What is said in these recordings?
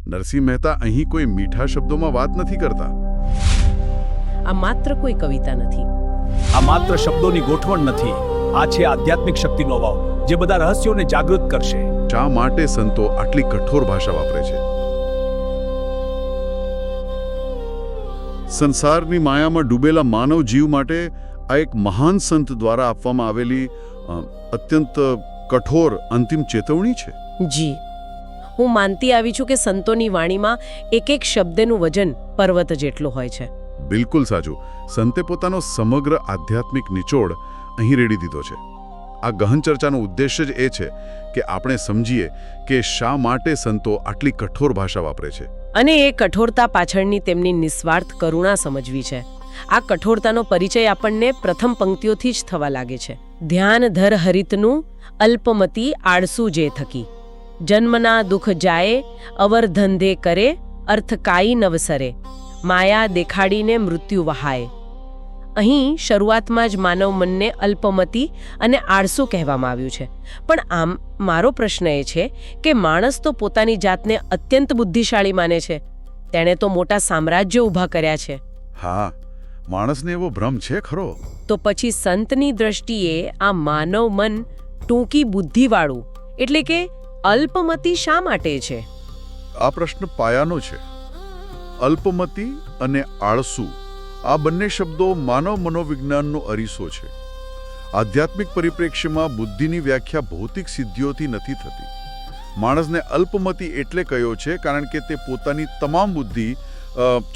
નરસિંહ મહેતા અહીં કોઈ મીઠા શબ્દોમાં વાત નથી કરતા. આ માત્ર કોઈ કવિતા નથી. આ માત્ર શબ્દોની ગોઠવણ નથી, આ છે આધ્યાત્મિક શક્તિનો વાવ જે બધા રહસ્યોને જાગૃત કરશે. શા માટે સંતો આટલી કઠોર ભાષા વાપરે છે? સંસારની માયામાં ડૂબેલા માનવ જીવ માટે આ એક મહાન સંત દ્વારા આપવામાં આવેલી અત્યંત કઠોર અંતિમ ચેતવણી છે. જી, હું માનતી આવી છું કે સંતોની વાણીમાં એક એક શબ્દનું વજન પર્વત જેટલું હોય છે. બિલકુલ સાચું. સંતે પોતાનો સમગ્ર આધ્યાત્મિક નિચોડ અહીં રેડી દીધો છે. આ ગહન ચર્ચાનો ઉદ્દેશ્ય જ એ છે કે આપણે સમજીએ કે શા માટે સંતો આટલી કઠોર ભાષા વાપરે છે. અને એ કઠોરતા પાછળની તેમની નિસ્વાર્થ કરુણા સમજવી છે. આ કઠોરતાનો પરિચય આપણને પ્રથમ પંક્તિઓથી જ થવા લાગે છે. ધ્યાન ધર હરિતનું અલ્પમતી આળસુ જે થકી જન્મના દુઃખ જાય અવર ધંધે કરે અર્થ કાઈ નવસરે માયા દેખાડીને મૃત્યુ વહાય. અહીં શરૂઆતમાં જ માનવ મનને અલ્પમતી અને આળસુ કહેવામાં આવ્યું છે. પણ આમ મારો પ્રશ્ન એ છે કે માણસ તો પોતાની જાતને અત્યંત બુદ્ધિશાળી માને છે. તેણે તો મોટા સામ્રાજ્યો ઊભા કર્યા છે. હા, માણસને એવો ભ્રમ છે ખરો. તો પછી સંતની દ્રષ્ટિએ આ માનવ મન ટૂંકી બુદ્ધિવાળું એટલે કે અલ્પમતી શા માટે છે? આ પ્રશ્ન પાયાનો છે. અલ્પમતી અને આળસુ આ બંને શબ્દો માનવ મનોવિજ્ઞાનનો અરીસો છે. આધ્યાત્મિક પરિપ્રેક્ષ્યમાં બુદ્ધિની વ્યાખ્યા ભૌતિક સિદ્ધિઓથી નથી થતી. માણસને અલ્પમતી એટલે કહ્યો છે કારણ કે તે પોતાની તમામ બુદ્ધિ,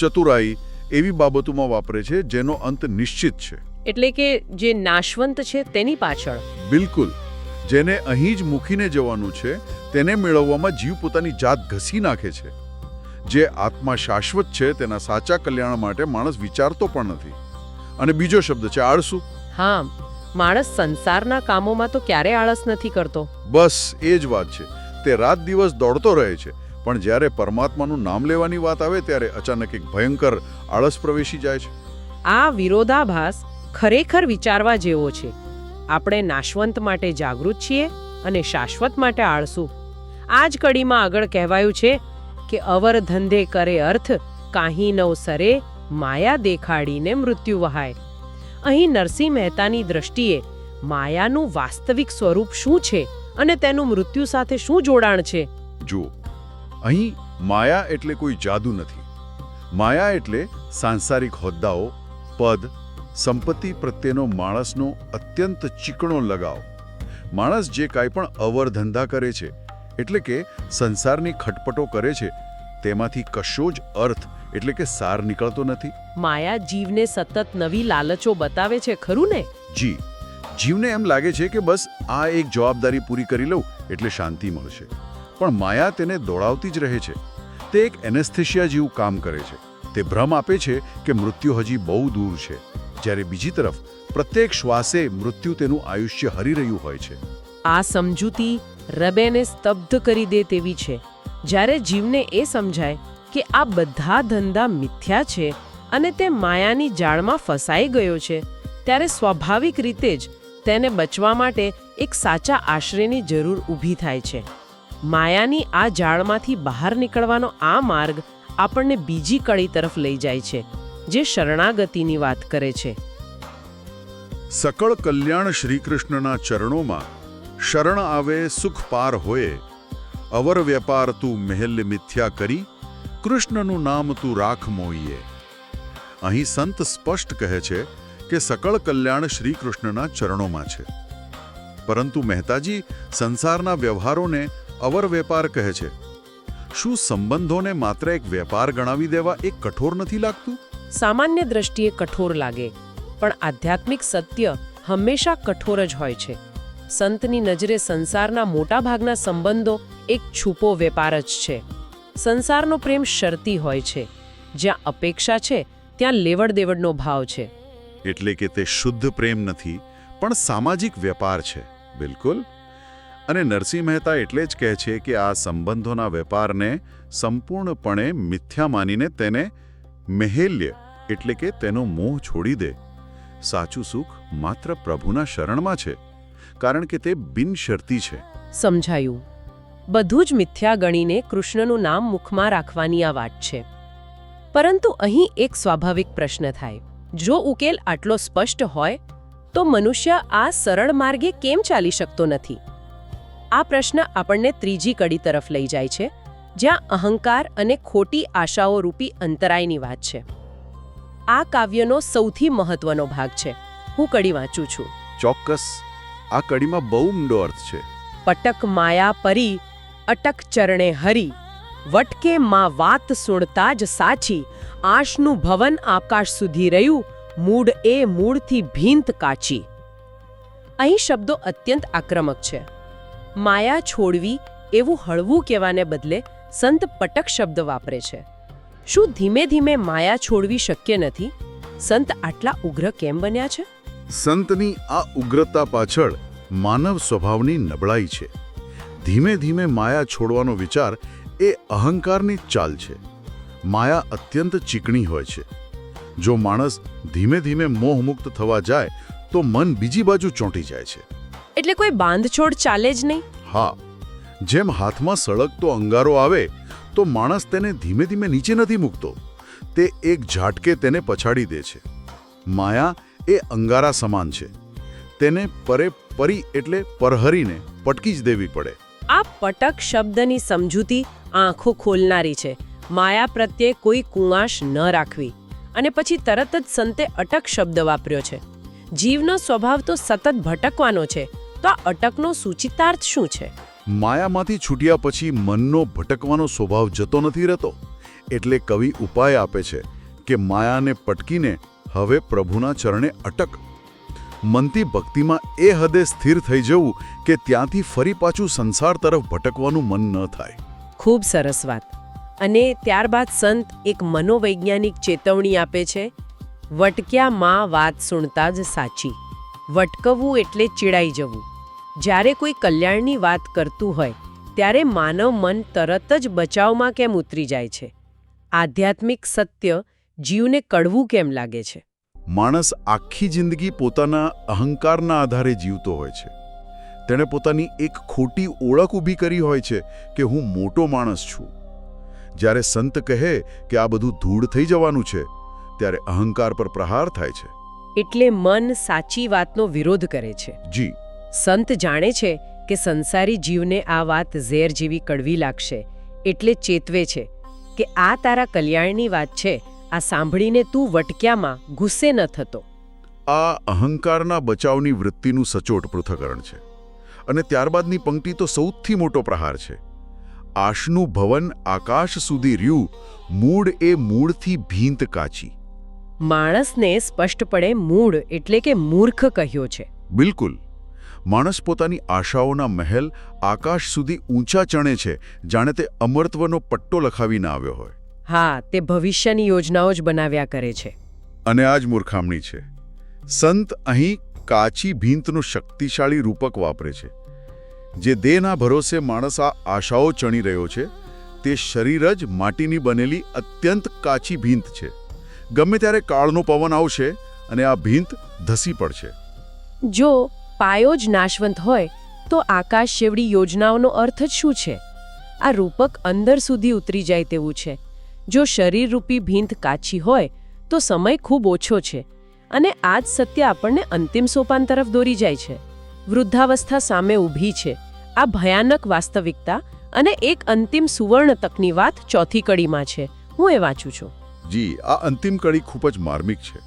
ચતુરાઈ એવી બાબતોમાં વાપરે છે જેનો અંત નિશ્ચિત છે. એટલે કે જે નાશવંત છે તેની પાછળ. બિલકુલ. જેને અહીં જ મૂકીને જવાનું છે તેને મેળવવામાં જીવ પોતાની જાત ઘસી નાખે છે. જે આત્મા શાશ્વત છે તેના સાચા કલ્યાણ માટે માણસ વિચારતો પણ નથી. અને બીજો શબ્દ છે આળસુ. હા, માણસ સંસારના કામોમાં તો ક્યારે આળસ નથી કરતો. બસ એ જ વાત છે. તે રાત દિવસ દોડતો રહે છે, પણ જ્યારે પરમાત્માનું નામ લેવાની વાત આવે ત્યારે અચાનક એક ભયંકર આળસ પ્રવેશી જાય છે. આ વિરોધાભાસ ખરેખર વિચારવા જેવો છે. આપણે નાશવંત માટે જાગૃત છીએ અને શાશ્વત માટે આળસુ. આ જ કડીમાં આગળ કહેવાયું છે કે અવર ધંધે કરે અર્થ કાહી નવસરે માયા દેખાડીને મૃત્યુ વહાય. અહીં નરસિંહ મહેતાની દ્રષ્ટિએ માયાનું વાસ્તવિક સ્વરૂપ શું છે અને તેનું મૃત્યુ સાથે શું જોડાણ છે? જુઓ, અહીં માયા એટલે કોઈ જાદુ નથી. માયા એટલે સાંસારિક હોદ્દાઓ, પદ, સંપત્તિ પ્રત્યેનો માણસનો અત્યંત ચીકણો લગાવ. માણસ જે કાંઈ પણ અવરધંધા કરે છે એટલે કે સંસારની ખટપટો કરે છે તેમાંથી કશો જ અર્થ એટલે કે સાર નીકળતો નથી. માયા જીવને સતત નવી લાલચો બતાવે છે, ખરું ને? જી, જીવને એમ લાગે છે કે બસ આ એક જવાબદારી પૂરી કરી લઉં એટલે શાંતિ મળશે. પણ માયા તેને દોડાવતી જ રહે છે. તે એક એનેસ્થેશિયા જેવું કામ કરે છે. તે ભ્રમ આપે છે કે મૃત્યુ હજી બહુ દૂર છે, જ્યારે બીજી તરફ પ્રત્યેક શ્વાસે મૃત્યુ તેનું આયુષ્ય હરી રહ્યું હોય છે. આ સમજૂતી હૃદયને સ્તબ્ધ કરી દે તેવી છે. જ્યારે જીવને એ સમજાય કે આ બધા ધંધા મિથ્યા છે અને તે માયાની જાળમાં ફસાઈ ગયો છે, ત્યારે સ્વાભાવિક રીતે જ તેને બચવા માટે એક સાચા આશ્રયની જરૂર ઊભી થાય છે. માયાની આ જાળમાંથી બહાર નીકળવાનો આ માર્ગ આપણને બીજી કડી તરફ લઈ જાય છે, જે શરણાગતિની વાત કરે છે. સકળ કલ્યાણ શ્રીકૃષ્ણના ચરણોમાં શરણ આવે સુખ પાર હોયે. અવર વેપાર તું મહેલ મિથ્યા કરી, કૃષ્ણનું નામ તું રાખ મોઈએ. અહીં સંત સ્પષ્ટ કહે છે કે સકળ કલ્યાણ શ્રીકૃષ્ણના ચરણોમાં છે. પરંતુ મહેતાજી સંસારના વ્યવહારોને અવર વેપાર કહે છે. શું સંબંધોને માત્ર એક વેપાર ગણાવી દેવા એક કઠોર નથી લાગતું? સામાન્ય દ્રષ્ટિએ કઠોર લાગે, પણ આધ્યાત્મિક સત્ય હંમેશા કઠોર જ હોય છે. સંતની નજરે સંસારના મોટાભાગના સંબંધો એક છુપો વેપાર જ છે. સંસારનો પ્રેમ શરતી હોય છે. જ્યાં અપેક્ષા છે ત્યાં લેવડ દેવડનો ભાવ છે. એટલે કે તે શુદ્ધ પ્રેમ નથી, પણ સામાજિક વેપાર છે. બિલકુલ. અને નરસિંહ મહેતા એટલે જ કહે છે કે આ સંબંધોના વેપારને સંપૂર્ણપણે મિથ્યા માનીને તેને મેહેલ્ય એટલે કે તેનો મોહ છોડી દે. સાચું સુખ માત્ર પ્રભુના શરણમાં છે, કારણ કે તે બિનશરતી છે. સમજાયું. બધું જ મિથ્યા ગણીને કૃષ્ણનું નામ મુખમાં રાખવાની આ વાત છે. પરંતુ અહીં એક સ્વાભાવિક પ્રશ્ન થાય, જો ઉકેલ આટલો સ્પષ્ટ હોય તો મનુષ્ય આ સરળ માર્ગે કેમ ચાલી શકતો નથી? આ પ્રશ્ન આપણને ત્રીજી કડી તરફ લઈ જાય છે, જ્યાં અહંકાર અને ખોટી આશાઓ રૂપી અંતરાયની વાત છે. આ કાવ્યનો સૌથી મહત્વનો ભાગ છે. હું કડી વાંચું છું. ચોક્કસ, આ કડીમાં બહુ ઊંડો અર્થ છે. પટક માયા પરી અટક ચરણે હરી, વટકે માં વાત સુણતા જ સાચી, આશનું ભવન આકાશ સુધી રહ્યું, મૂળ એ મૂળથી ભીંત કાચી. અહીં શબ્દો અત્યંત આક્રમક છે. માયા છોડવી એવું હળવું કહેવાને બદલે સંત પટક શબ્દ વાપરે છે. શું ધીમે ધીમે માયા છોડવી શક્ય નથી? સંત આટલા ઉગ્ર કેમ બન્યા છે? સંતની આ ઉગ્રતા પાછળ માનવ સ્વભાવની નબળાઈ છે. ધીમે ધીમે માયા છોડવાનો વિચાર એ અહંકારની જ ચાલ છે. માયા અત્યંત ચીકણી હોય છે. જો માણસ ધીમે ધીમે મોહમુક્ત થવા જાય તો મન બીજી બાજુ ચોંટી જાય છે. એટલે કોઈ બાંધછોડ ચાલે જ નહીં. હા, જેમ હાથમાં સળગતો અંગારો આવે તો માણસ તેને ધીમે ધીમે નીચે નથી મૂકતો, તે એક ઝાટકે તેને પછાડી દે છે. માયા એ અંગારા સમાન છે. તેને પરી એટલે પરહરીને પટકી જ દેવી પડે. આ પટક શબ્દની સમજૂતી આંખો ખોલનારી છે. માયા પ્રત્યે કોઈ કુંવાશ ન રાખવી. અને પછી તરત જ સંતે અટક શબ્દ વાપર્યો છે. જીવનો સ્વભાવ તો સતત ભટકવાનો છે, તો આ અટકનો સૂચિતાર્થ શું છે? માયામાંથી છૂટ્યા પછી મનનો ભટકવાનો સ્વભાવ જતો નથી રહેતો. એટલે કવિ ઉપાય આપે છે કે માયાને પટકીને હવે પ્રભુના ચરણે અટક. મનથી ભક્તિમાં એ હદે સ્થિર થઈ જવું કે ત્યાંથી ફરી પાછું સંસાર તરફ ભટકવાનું મન ન થાય. ખૂબ સરસ વાત. અને ત્યારબાદ સંત એક મનોવૈજ્ઞાનિક ચેતવણી આપે છે. વટક્યા માં વાત સુણતા જ સાચી. વટકવું એટલે ચીડાઈ જવું. જ્યારે કોઈ કલ્યાણની વાત કરતું હોય ત્યારે માનવ મન તરત જ બચાવમાં કેમ ઉતરી જાય છે? આધ્યાત્મિક સત્ય જીવને કડવું કેમ લાગે છે? માણસ આખી જિંદગી પોતાના અહંકારના આધારે જીવતો હોય છે. તેણે પોતાની એક ખોટી ઓળખ ઊભી કરી હોય છે કે હું મોટો માણસ છું. જ્યારે સંત કહે કે આ બધું ધૂળ થઈ જવાનું છે, ત્યારે અહંકાર પર પ્રહાર થાય છે. એટલે મન સાચી વાતનો વિરોધ કરે છે. જી. સંત જાણે છે કે સંસારી જીવને આ વાત ઝેર જેવી કડવી લાગશે, એટલે ચેતવે છે કે આ તારા કલ્યાણની વાત છે, આ સાંભળીને તું વટક્યામાં ગુસ્સે ન થતો. આ અહંકારના બચાવની વૃત્તિનું સચોટ પૃથ્થકરણ છે. અને ત્યારબાદની પંક્તિ તો સૌથી મોટો પ્રહાર છે. આશનું ભવન આકાશ સુધી રહ્યું, મૂળ એ મૂળથી ભીંત કાચી. માણસને સ્પષ્ટપણે મૂળ એટલે કે મૂર્ખ કહ્યો છે. બિલકુલ. માણસ પોતાની આશાઓના મહેલ આકાશ સુધી ઊંચા ચણે છે, જાણે તે અમરત્વનો પટ્ટો લખાવીને આવ્યો હોય. હા, તે ભવિષ્યની યોજનાઓ જ બનાવ્યા કરે છે. અને આ જ મૂર્ખામણી છે. સંત અહીં કાચી ભીંતનું શક્તિશાળી રૂપક વાપરે છે. જે દેહના ભરોસે માણસ આ આશાઓ ચણી રહ્યો છે, તે શરીર જ માટીની બનેલી અત્યંત કાચી ભીંત છે. ગમે ત્યારે કાળનો પવન આવશે અને આ ભીંત ધસી પડશે. જો પાયો જ નાશવંત હોય તો આકાશ જેવડી યોજનાઓનો અર્થ જ શું છે? આ રૂપક અંદર સુધી ઉતરી જાય તેવું છે. જો શરીર રૂપી ભીંત કાચી હોય તો સમય ખૂબ ઓછો છે. અને આ જ સત્ય આપણને અંતિમ સોપાન તરફ દોરી જાય છે. વૃદ્ધાવસ્થા સામે ઊભી છે. આ ભયાનક વાસ્તવિકતા અને એક અંતિમ સુવર્ણ તકની વાત ચોથી કડીમાં છે. હું એ વાંચું છું. જી, આ અંતિમ કડી ખૂબ જ માર્મિક છે.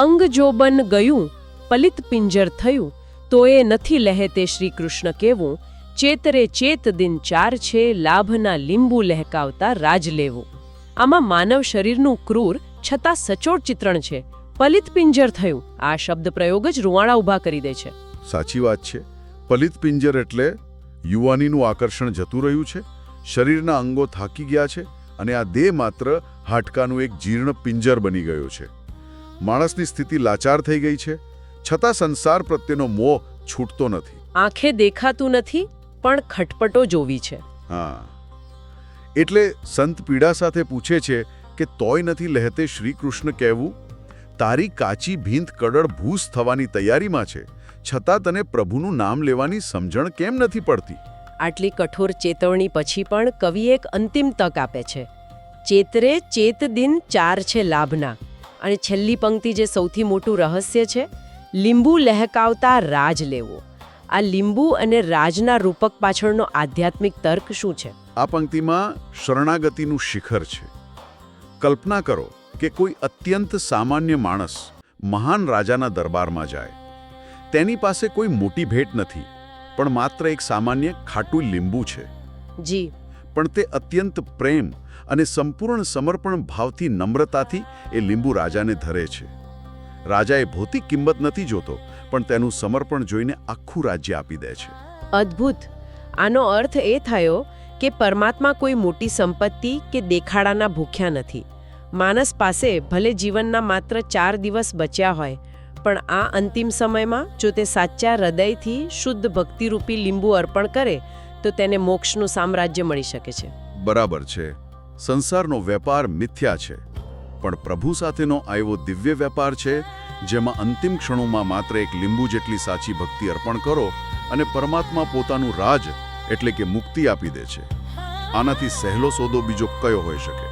અંગ જો બન ગયું, પલિત પિંજર થયું, તો એ નથી લહેતે શ્રી કૃષ્ણ કેવું, ચેતરે ચેત દિન ચાર છે, લાભના લીંબુ લહેકાવતા રાજ લેવું. આમાં માનવ શરીરનું ક્રૂર છતાં સચોટ ચિત્રણ છે. પલિત પિંજર થયું, આ શબ્દ પ્રયોગ જ રૂવાણા ઊભા કરી દે છે. સાચી વાત છે. પલિત પિંજર એટલે યુવાનીનું આકર્ષણ જતું રહ્યું છે, શરીરના અંગો થાકી ગયા છે અને આ દેહ માત્ર હાડકાનું એક જીર્ણ પિંજર બની ગયો છે. માણસની સ્થિતિ લાચાર થઈ ગઈ છે, છતાં સંસાર પ્રત્યેનો મોહ છૂટતો નથી. આંખે દેખાતું નથી પણ ખટપટો જોવી છે. હા, એટલે સંત પીડા સાથે પૂછે છે કે તોય નથી લહેતે શ્રી કૃષ્ણ કહેવું? તારી કાચી ભીંત કડળ ભૂસ થવાની તૈયારીમાં છે, છતાં તને પ્રભુનું નામ લેવાની સમજણ કેમ નથી પડતી? આટલી કઠોર ચેતવણી પછી પણ કવિ એક અંતિમ તક આપે છે. ચેતરે ચેત દિન 4 છે લાભના. અને છેલ્લી પંક્તિ જે સૌથી મોટું રહસ્ય છે, લીંબુ લહેકાવતા રાજ લેવો. આ લીંબુ અને રાજના રૂપક પાછળનો આધ્યાત્મિક તર્ક શું છે? આ પંક્તિમાં શરણાગતિનું શિખર છે. કલ્પના કરો કે કોઈ અત્યંત સામાન્ય માણસ મહાન રાજાના દરબારમાં જાય. તેની પાસે કોઈ મોટી ભેટ નથી, પણ માત્ર એક સામાન્ય ખાટું લીંબુ છે. જી. પણ તે અત્યંત પ્રેમ અને સંપૂર્ણ સમર્પણ ભાવથી નમ્રતાથી એ લીંબુ રાજાને ધરે છે. રાજાએ ભૌતિક કિંમત નથી જોતો, પણ તેનું સમર્પણ જોઈને આખું રાજ્ય આપી દે છે. અદ્ભુત. આનો અર્થ એ થયો કે પરમાત્મા કોઈ મોટી સંપત્તિ કે દેખાડાના ભૂખ્યા નથી. માનસ પાસે ભલે જીવનના માત્ર 4 દિવસ બચ્યા હોય, પણ આ અંતિમ સમયમાં જો તે સાચા હૃદયથી શુદ્ધ ભક્તિરૂપી લીંબુ અર્પણ કરે તો તેને મોક્ષનું સામ્રાજ્ય મળી શકે છે. બરાબર છે. સંસારનો વેપાર મિથ્યા છે, પણ પ્રભુ સાથેનો આ એવો દિવ્ય વેપાર છે જેમાં અંતિમ ક્ષણોમાં માત્ર એક લીંબુ જેટલી સાચી ભક્તિ અર્પણ કરો અને પરમાત્મા પોતાનું રાજ એટલે કે મુક્તિ આપી દે છે. આનાથી સહેલો સોદો બીજો કયો હોઈ શકે?